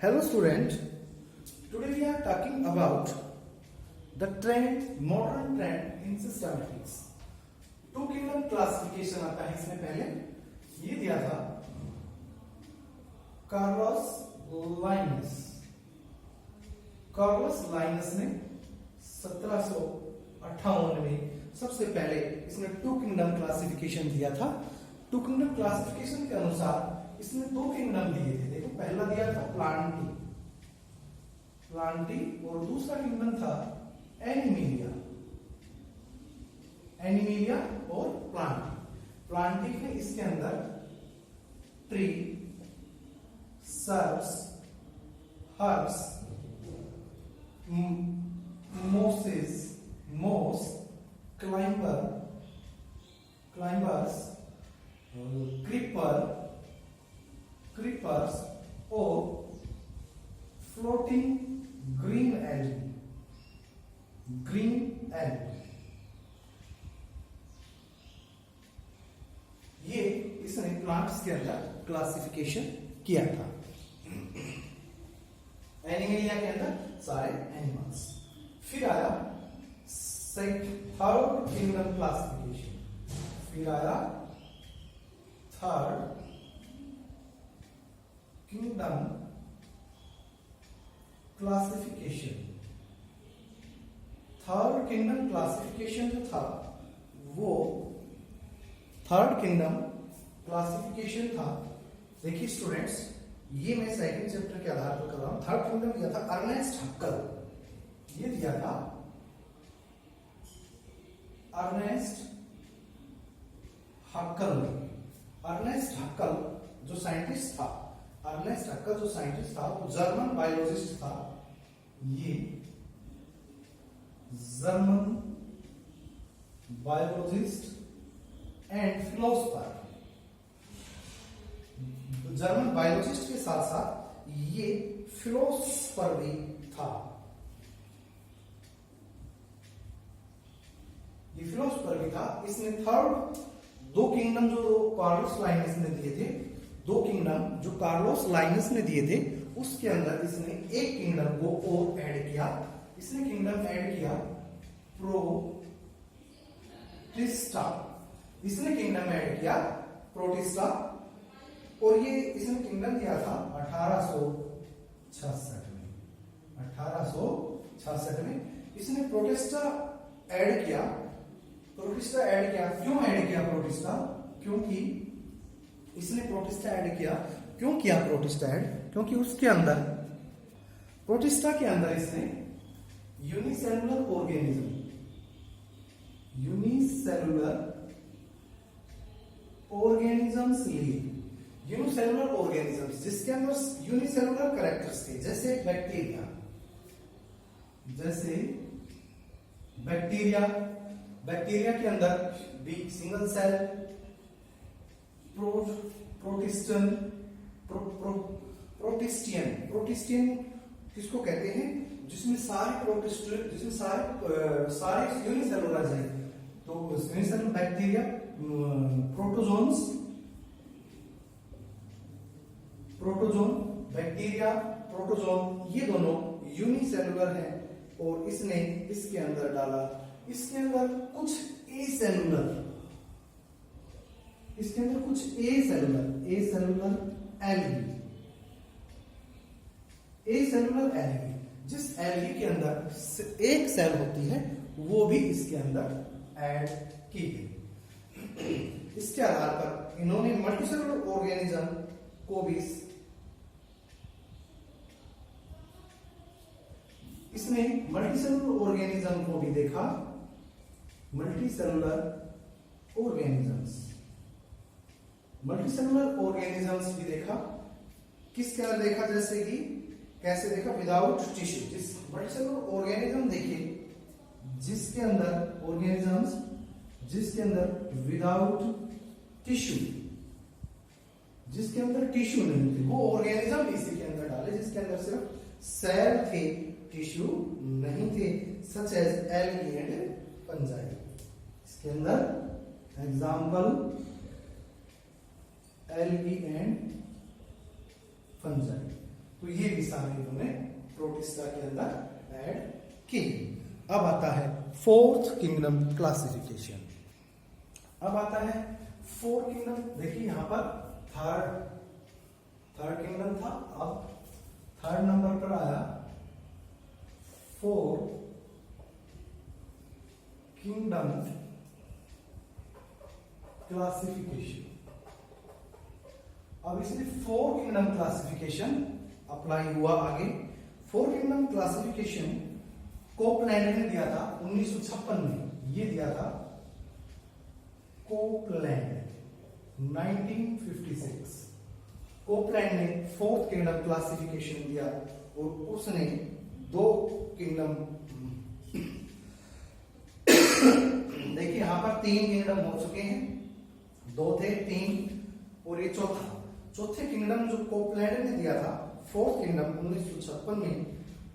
Hello student, today we are talking about the trend, modern trend in systematics. Two kingdom classification आता है इसमें पहले ये दिया था कार्लोस लाइनस। कार्लोस लाइनस ने 1758 में सबसे पहले इसने टू किंगडम क्लासिफिकेशन दिया था। टू किंगडम क्लासिफिकेशन के अनुसार इसने दो किंगडम दिए थे। देखो पहला दिया था प्लांटी और दूसरा किंगडम था एनिमिलिया और प्लांटी में इसके अंदर ट्री, सर्ब्स, हर्ब्स, मोस, क्लाइंबर्स, क्रीपर्स और फ्लोटिंग ग्रीन एल्गी। ये इसने प्लांट्स के अंदर क्लासिफिकेशन किया था। एनिमलिया के अंदर सारे एनिमल्स। फिर आया third kingdom classification. Third kingdom classification जो था वो थर्ड किंगडम क्लासिफिकेशन था। देखिए स्टूडेंट्स, ये मैं सेकंड चैप्टर के आधार पर कर रहा हूं। थर्ड किंगडम दिया था अर्नेस्ट हक्कल। ये दिया था अर्नेस्ट हक्कल जो साइंटिस्ट था। वो जर्मन बायोलॉजिस्ट था। ये German biologist and philosopher. German biologist के साथ साथ ये फिलोसोफर भी था। इसने थर्ड दो किंगडम जो कार्लोस लाइनस ने दिए थे, उसके अंदर इसने एक किंगडम को और ऐड किया। इसने किंगडम ऐड किया प्रोटिस्टा। और ये इसने किंगडम दिया था 1866 में। इसने प्रोटिस्टा ऐड किया। क्यों ऐड किया प्रोटिस्टा? क्योंकि उसके अंदर प्रोटिस्टा के अंदर इसने यूनिसेलुलर ऑर्गेनिजम्स जिसके अंदर यूनिसेलुलर कैरेक्टर्स थे, जैसे बैक्टीरिया के अंदर भी सिंगल सेल, प्रोटिस्टियन किसको कहते हैं? जिसमें सारे यूनिसेलुलर हैं। तो यूनिसेलुलर बैक्टीरिया, प्रोटोजोन ये दोनों यूनिसेलुलर हैं। और इसने इसके अंदर डाला, इसके अंदर कुछ एसेलुलर एल्गी। जिस एल्गी के अंदर एक सेल होती है वो भी इसके अंदर ऐड की गई। इसके आधार पर इन्होंने मल्टीसेलुलर ऑर्गेनिज्म को भी देखा। मल्टीसेलुलर ऑर्गेनिजम्स भी देखा। किसके अंदर देखा? जैसे कि कैसे देखा? Without tissue. जिस मल्टीसेलुलर ऑर्गेनिज्म देखिए जिसके अंदर विदाउट टिश्यू, नहीं थे, वो ऑर्गेनिज्म इसी के अंदर डाले जिसके अंदर सिर्फ सेल थे, टिश्यू नहीं थे, such as algae and fungi. इसके अंदर एग्जाम्पल एल्गी एंड फंजाई। तो ये भी सारे इन्होंने प्रोटिस्टा के अंदर ऐड किए। अब आता है फोर्थ किंगडम क्लासिफिकेशन। अब आता है फोर्थ किंगडम। देखिए यहां पर थर्ड किंगडम था, अब थर्ड नंबर पर आया फोर्थ किंगडम क्लासिफिकेशन। अब इसमें फोर किंगडम क्लासिफिकेशन अप्लाई हुआ आगे। फोर किंगडम क्लासिफिकेशन कोपलैंड ने दिया था 1956 में, ये दिया था कोपलैंड 1956। कोपलैंड ने फोर्थ किंगडम क्लासिफिकेशन दिया और उसने दो किंगडम देखिए यहां पर 3 किंगडम हो चुके हैं, 2 थे 3 और ये चौथे किंगडम जो कोपलैंड ने दिया था फोर्थ किंगडम 1956 में,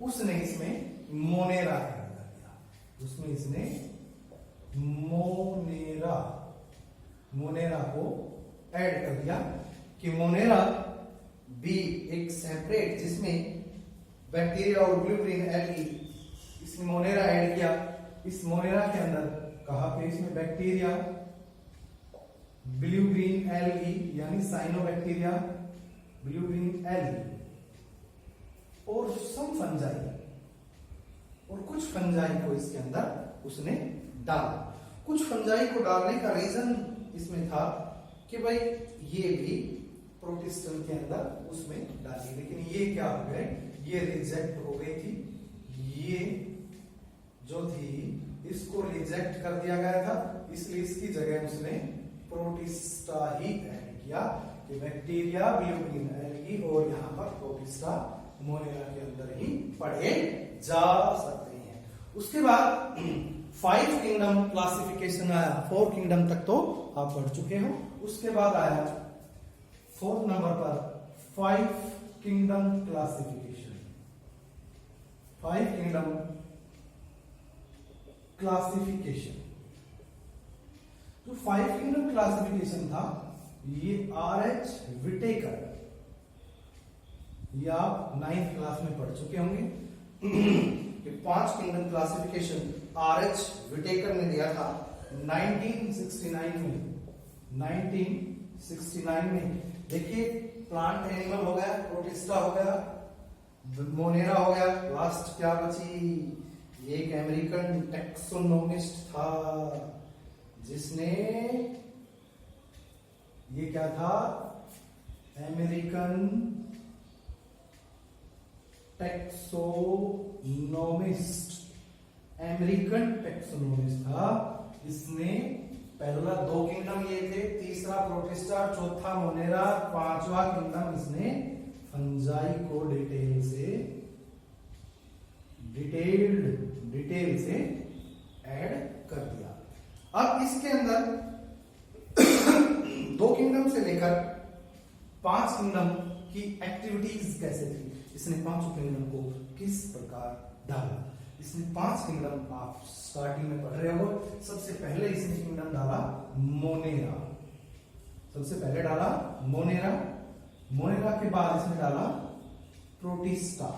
उसने इसमें मोनेरा ऐड कर दिया। उसमें इसने मोनेरा को ऐड कर दिया कि मोनेरा भी एक सेपरेट, जिसमें बैक्टीरिया और ब्लू ग्रीन एल्गी, इसने मोनेरा ऐड किया। इस मोनेरा के अंदर कहा कि इसमें बैक्टीरिया, ब्लू ग्रीन एल्गी यानी साइनोबैक्टीरिया, ब्लू ग्रीन एल्गी और सम फंजाई और कुछ फंजाई को इसके अंदर उसने डाला। कुछ फंजाई को डालने का रीजन इसमें था कि भाई ये भी प्रोटिस्टन के अंदर उसमें डाली, लेकिन ये क्या हो गए, ये रिजेक्ट हो गई थी। ये जो थी इसको रिजेक्ट कर दिया गया था, इसलिए इसकी जगह उसने प्रोटिस्टा ही ऐड किया कि बैक्टीरिया, ब्लू ग्रीन एल्गी और यहाँ पर प्रोटिस्टा मोनेरा के अंदर ही पढ़े जा सकते हैं। उसके बाद 5 किंगडम क्लासिफिकेशन आया। 4 किंगडम तक तो आप पढ़ चुके हो। उसके बाद आया 4th नंबर पर 5 किंगडम क्लासिफिकेशन। 5 किंगडम क्लासिफिकेशन तो 5 किंगडम क्लासिफिकेशन था, ये RH विटेकर, ये आप 9th क्लास में पढ़ चुके होंगे कि 5 किंगडम क्लासिफिकेशन RH विटेकर ने दिया था 1969 में। 1969 में देखिए प्लांट एनिमल हो गया, प्रोटिस्टा हो गया, मोनेरा हो गया, लास्ट क्या बची, एक अमेरिकन टैक्सोनोमिस्ट था जिसने, ये क्या था, अमेरिकन टैक्सोनोमिस्ट था। इसने पहला 2 किंगडम ये थे, तीसरा प्रोटिस्टा, चौथा मोनेरा, 5वां किंगडम इसने फंजाई को डिटेल से ऐड कर दिया। अब इसके अंदर 2 किंगडम से लेकर 5 किंगडम की एक्टिविटीज कैसे थी, इसने 5 किंगडम को किस प्रकार डाला। इसने 5 किंगडम आप स्टार्टिंग में पढ़ रहे हो। सबसे पहले इसने किंगडम डाला मोनेरा, सबसे पहले डाला मोनेरा। मोनेरा के बाद इसने डाला प्रोटिस्टा,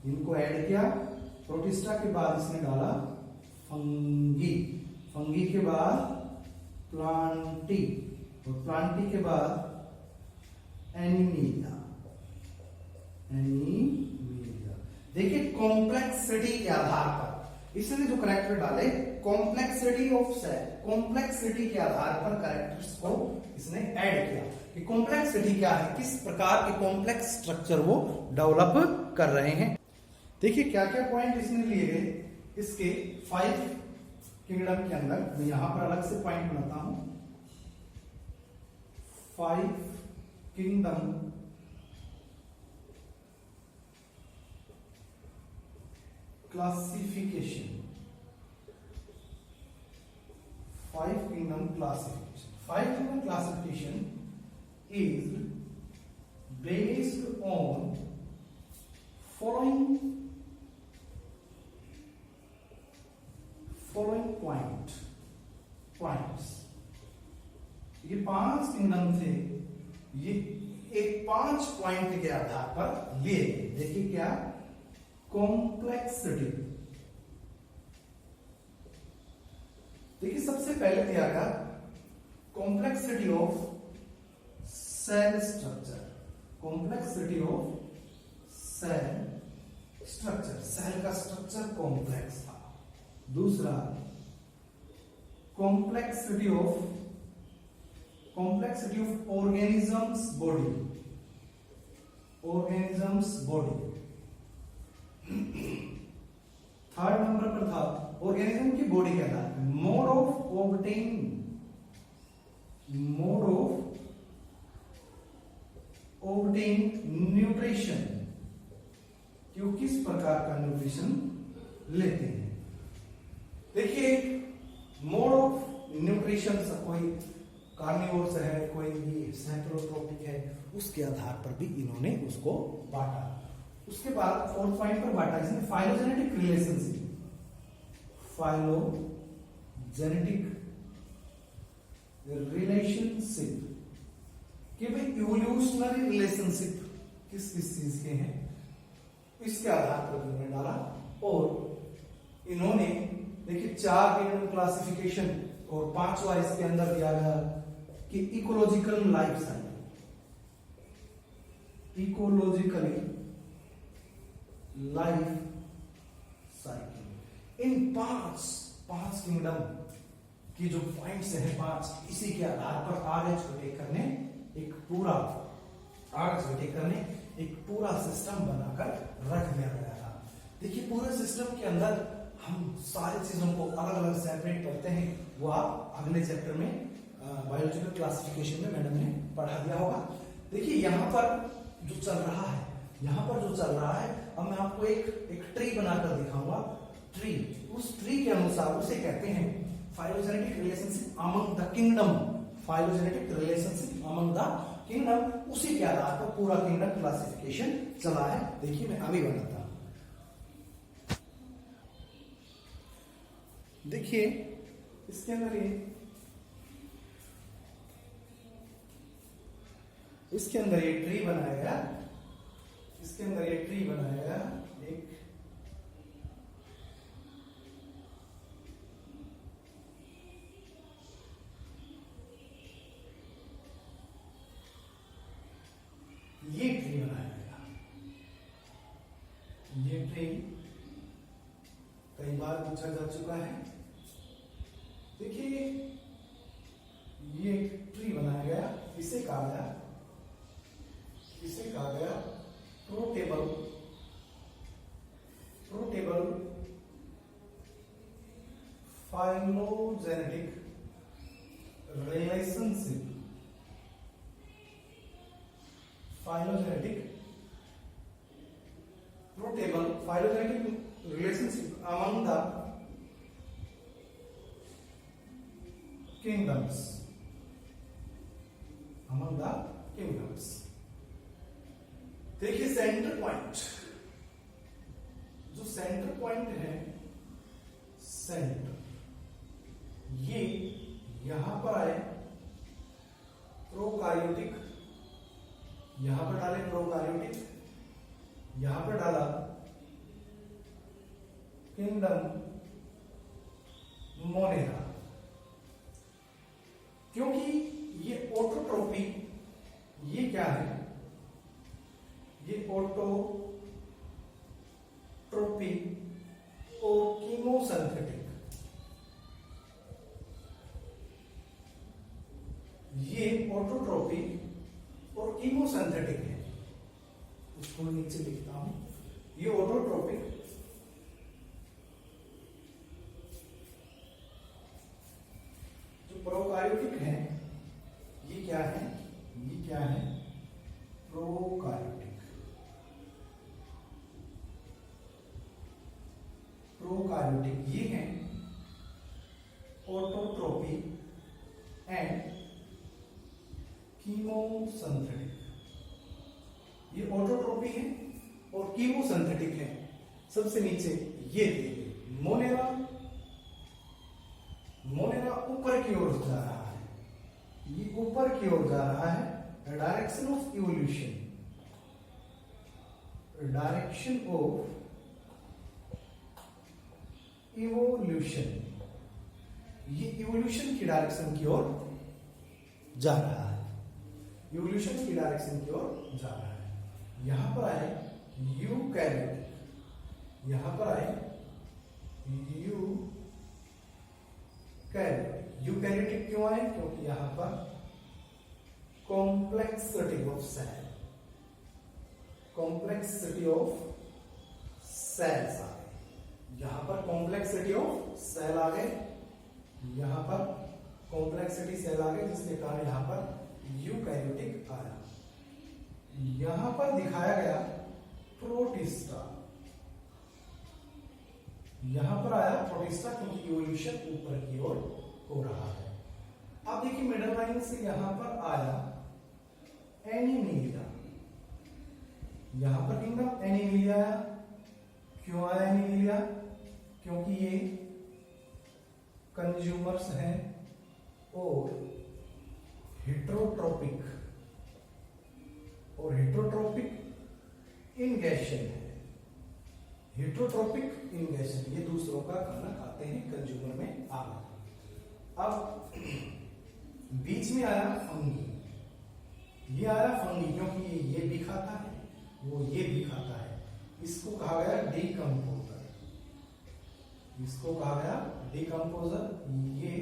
इनको ऐड किया। प्रोटिस्टा के बाद इसने डाला फंगी, फंगी के बाद प्लांटी और प्लांटी के बाद एनिमिया। देखिए कॉम्प्लेक्सिटी के आधार पर इसने जो करेक्टर डाले, कॉम्प्लेक्सिटी ऑफ सेल, कॉम्प्लेक्सिटी के आधार पर करेक्टर्स को इसने ऐड किया कि कॉम्प्लेक्सिटी क्या है, किस प्रकार के कॉम्प्लेक्स स्ट्रक्चर वो डेवलप कर रहे हैं। देखिए क्या क्या पॉइंट इसने लिए गए इसके 5 किंगडम के अंदर। मैं यहां पर अलग से पॉइंट बनाता हूं। 5 kingdom classification. 5 kingdom classification. 5 kingdom classification is based on following points। ये 5 किंगडम थे, ये एक 5 पॉइंट के आधार पर लिए गए। देखिए क्या, कॉम्प्लेक्सिटी। देखिए सबसे पहले दिया गया complexity of cell structure, complexity of cell structure, cell का स्ट्रक्चर कॉम्प्लेक्स था। दूसरा complexity of organisms body, organisms body. Third number पर था ऑर्गेनिज्म की बॉडी के आधार पर मोड ऑफ ऑब्टेन न्यूट्रिशन, कि किस प्रकार का न्यूट्रिशन लेते हैं। देखिए मोड ऑफ न्यूट्रिशन, कोई कार्निवोर्स है, कोई भी सैप्रोट्रोपिक है, उसके आधार पर भी इन्होंने उसको बांटा। उसके बाद फोर्थ पॉइंट पर बांटा इसने फाइलोजेनेटिक रिलेशनशिप, फाइलोजेनेटिक रिलेशनशिप कि भाई इवोल्यूशनरी रिलेशनशिप किस किस चीज के हैं, इसके आधार पर इन्होंने डाला। और इन्होंने देखिए 4 किंगडम क्लासिफिकेशन, और 5वां इसके अंदर दिया गया कि ecological life cycle, ecologically life cycle. इन पांच किंगडम की जो पॉइंट्स हैं 5, इसी के आधार पर आरएच को टेक करने एक पूरा सिस्टम बनाकर रख दिया गया था। देखिए पूरे सिस्टम के अंदर हम सारी चीजों को अलग अलग सेपरेट करते हैं, वो आप अगले चैप्टर में बायोलॉजिकल क्लासिफिकेशन में मैडम ने पढ़ा दिया होगा। देखिए यहाँ पर जो चल रहा है, अब मैं आपको एक ट्री बनाकर दिखाऊंगा। ट्री, उस ट्री के अनुसार उसे कहते हैं phylogenetic relationship among the kingdom, phylogenetic relationship among the kingdom. उसी के आधार पर पूरा किंगडम क्लासिफिकेशन चला है। देखिए मैं अभी बनाता हूं। देखिए इसके अंदर ये ट्री बनाया गया, एक ये ट्री बनाया गया। ये ट्री कई बार पूछा जा चुका है। देखिए ये ट्री बनाया गया, इसे कहा गया probable phylogenetic relationship, among the kingdoms, देखिए सेंटर पॉइंट, जो सेंटर पॉइंट है, ये यहां पर आए प्रोकार्योटिक, यहां पर डाले प्रोकार्योटिक, यहां पर डाला किंगडम मोनेरा। क्योंकि ये ऑटोट्रोपी, ये क्या है, ये ऑटोट्रोपी और कीमोसिंथेटिक, ये ऑटोट्रोपी और कीमोसिंथेटिक है। उसको नीचे लिखता हूं, ये ऑटोट्रोपिक जो प्रोकार्योटिक है, ये क्या है, प्रोकार्योटिक ये है ऑटोट्रोपी एंड कीमोसिंथेटिक। ये ऑटोट्रोपी है और कीमोसिंथेटिक है। सबसे नीचे ये मोनेरा ऊपर की ओर जा रहा है, ये ऊपर की ओर जा रहा है, direction of evolution, direction of evolution, ये इवोल्यूशन की डायरेक्शन की ओर जा रहा है, इवोल्यूशन की डायरेक्शन की ओर जा रहा है। यहां पर आए यूकैरियोटिक, यहां पर आए यूकैरियोटिक क्यों आए? क्योंकि यहां पर complexity of cell, complexity of cells आ गए, यहां पर कॉम्प्लेक्सिटी ऑफ सेल आ गए, यहां पर कॉम्प्लेक्सिटी सेल आ गए, जिसके कारण यहां पर यूकैरियोटिक आया। यहां पर दिखाया गया प्रोटिस्टा, यहां पर आया प्रोटिस्टा क्योंकि इवोल्यूशन ऊपर की ओर हो रहा है। अब देखिए मिडल लाइन से यहां पर आया एनीमिलिया, यहां पर किंगडम एनीमिलिया आया। क्यों आया एनीमिलिया? क्योंकि ये कंज्यूमर्स हैं और हेट्रोट्रोपिक, और हेट्रोट्रोपिक इंगेशन है, हेट्रोट्रोपिक इंगेशन, ये दूसरों का खाना खाते हैं, कंज्यूमर में आ गया। अब बीच में आया फंगी, ये आया फंगी क्योंकि ये भी खाता है, वो ये भी खाता है, इसको कहा गया डीकंपोजर, इसको कहा गया डीकंपोजर। ये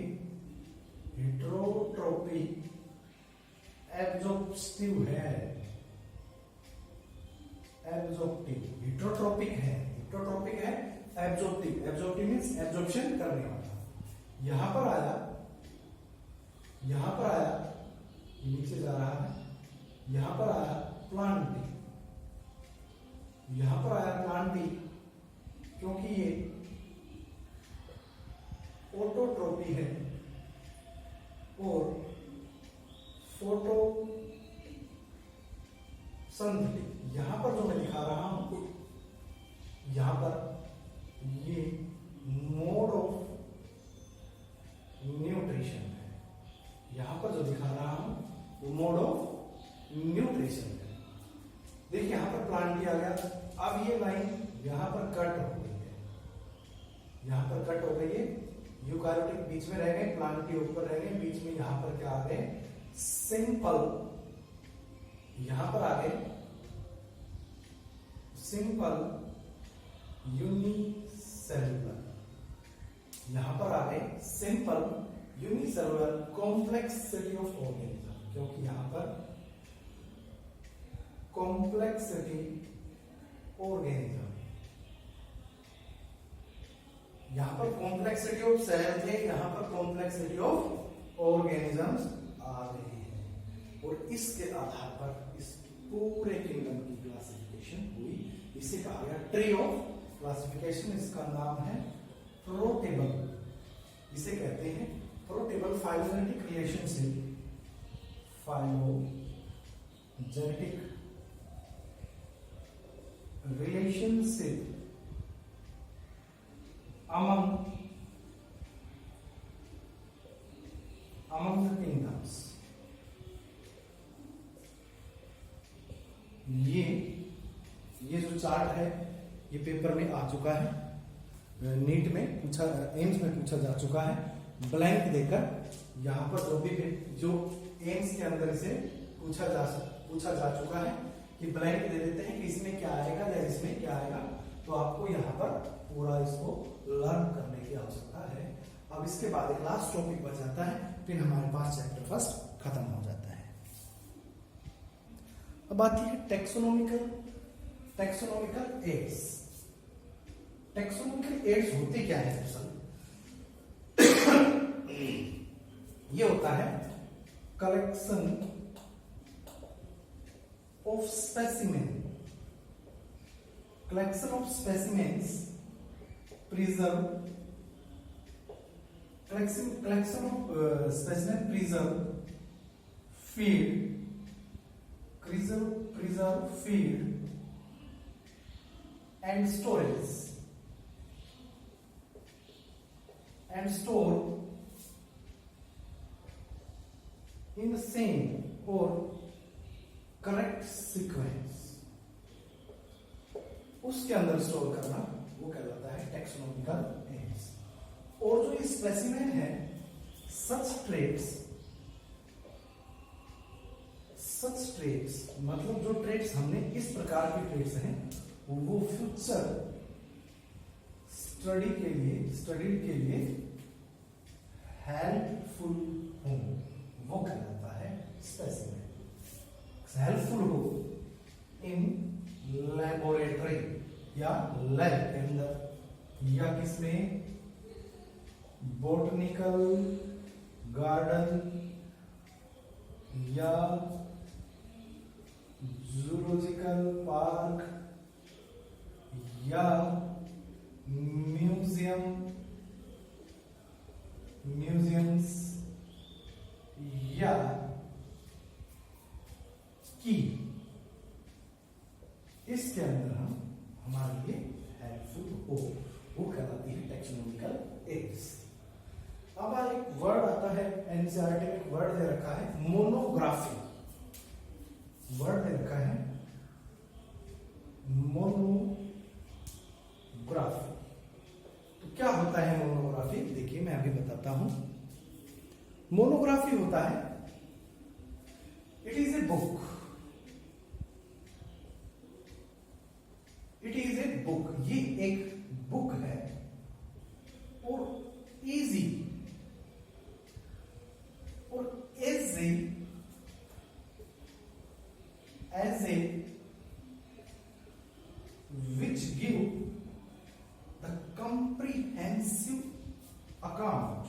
हेट्रोट्रोपिक एब्जॉर्प्टिव है, एब्जॉर्प्टिव, हेट्रोट्रोपिक है, हेट्रोट्रोपिक है, एब्जॉर्प्टिव, एब्जॉर्प्टिव मींस एब्जॉर्प्शन करने वाला। यहां पर आया, यहां पर आया, ये नीचे जा रहा है, यहां पर आया प्लांटी, यहां पर आया प्लांटी क्योंकि ये ऑटोट्रोपी है और फोटो संथिक। यहां पर जो मैं दिखा रहा हूं, यहां पर ये मोड ऑफ न्यूट्रिशन है, यहां पर जो दिखा रहा हूं वो मोड ऑफ न्यूट्रिशन है। देखिए यहां पर प्लांटी आ गया। अब ये लाइन यहां पर कट हो गई है, यहां पर कट हो गई है, यूकैरियोटिक बीच में रह गए, प्लांटी ऊपर रह गए, बीच में यहां पर क्या आ गए? सिंपल, यहां पर आ गए सिंपल यूनिसेलुलर, यहां पर आ गए simple unicellular complexity of organism, क्योंकि यहां पर कॉम्प्लेक्सिटी ऑर्गेनिज्म, यहां पर कॉम्प्लेक्सिटी ऑफ सेल थे, यहां पर कॉम्प्लेक्सिटी ऑफ ऑर्गेनिजम्स आ रहे हैं, और इसके आधार पर इस पूरे किंगडम की क्लासिफिकेशन हुई। इसे कहा गया ट्री ऑफ क्लासिफिकेशन, इसका नाम है प्रोटेबल, इसे कहते हैं probable phylogenetic relationship, phylogenetic relationship among the kingdoms। ये जो चार्ट है ये पेपर में आ चुका है, नीट में पूछा, एम्स में पूछा जा चुका है, ब्लैंक देकर। यहाँ पर जो एम्स के अंदर से पूछा जा चुका है कि ब्लैंक दे देते हैं कि इसमें क्या आएगा या इसमें क्या आएगा, तो आपको यहाँ पर पूरा इसको लर्न करने की आवश्यकता है। अब इसके बाद एक लास्ट टॉपिक बच जाता है, फिर हमारे पास चैप्टर फर्स्ट खत्म हो जाता है। अब आती है टेक्सोनोमिकल एड्स। टेक्सोनोमिकल एड्स होते क्या है दरअसल? ये होता है collection of specimen, collection of specimens preserve, collection of specimen preserve feed and storage and store in the same or correct sequence उसके अंदर स्टोर करना वो कहलाता है टैक्सोनॉमिकल एड्स। और जो ये स्पेसिमेन है, सच ट्रेट्स मतलब जो ट्रेट्स हमने इस प्रकार के ट्रेट्स हैं वो फ्यूचर स्टडी के लिए हेल्पफुल हो, वो कहलाता है स्पेसिमेन। हेल्पफुल हो इन लैबोरेटरी या लैब के अंदर या किसमें, बॉटनिकल गार्डन या जूलॉजिकल पार्क या म्यूजियम्स या की इसके अंदर हम हमारे लिए हेल्पफुल हो, वो कहलाती है टैक्सोनॉमिकल एड्स। अब एक वर्ड आता है, एनसीईआरटी में एक वर्ड दे रखा है मोनोग्राफी, वर्ड दे रखा है मोनोग्राफी। तो क्या होता है मोनोग्राफी? देखिए मैं अभी बताता हूं। मोनोग्राफी होता है, इट इज ए बुक, ये एक बुक है और इजी और as a which give the comprehensive account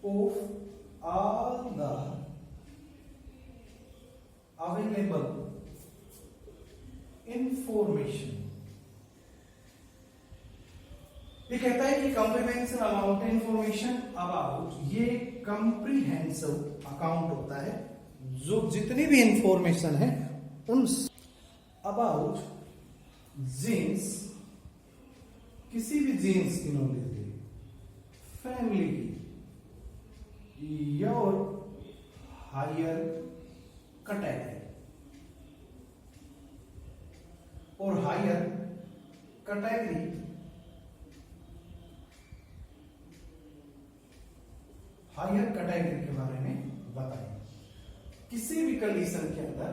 of all the available information। ये कहता है कि कॉम्प्रिहेंसिव अमाउंट इंफॉर्मेशन अबाउट, ये कॉम्प्रिहेंसिव अकाउंट होता है जो जितनी भी इंफॉर्मेशन है उन अबाउट जीन्स, किसी भी जीन्स की नॉलेज है, फैमिली की या हायर कैटेगरी और हायर कैटेगरी के बारे में बताएं, किसी भी कंडीशन के अंदर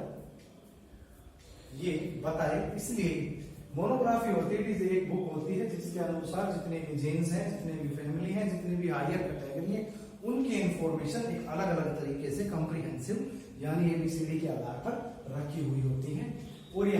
ये बताए। इसलिए मोनोग्राफी होती है, एक बुक होती है जिसके अनुसार जितने भी जीन्स हैं, जितने भी फैमिली हैं, जितने भी हायर कैटेगरी है, उनकी इंफॉर्मेशन एक अलग अलग तरीके से कॉम्प्रिहेंसिव यानी ABCD के आधार पर रखी हुई होती है। और ये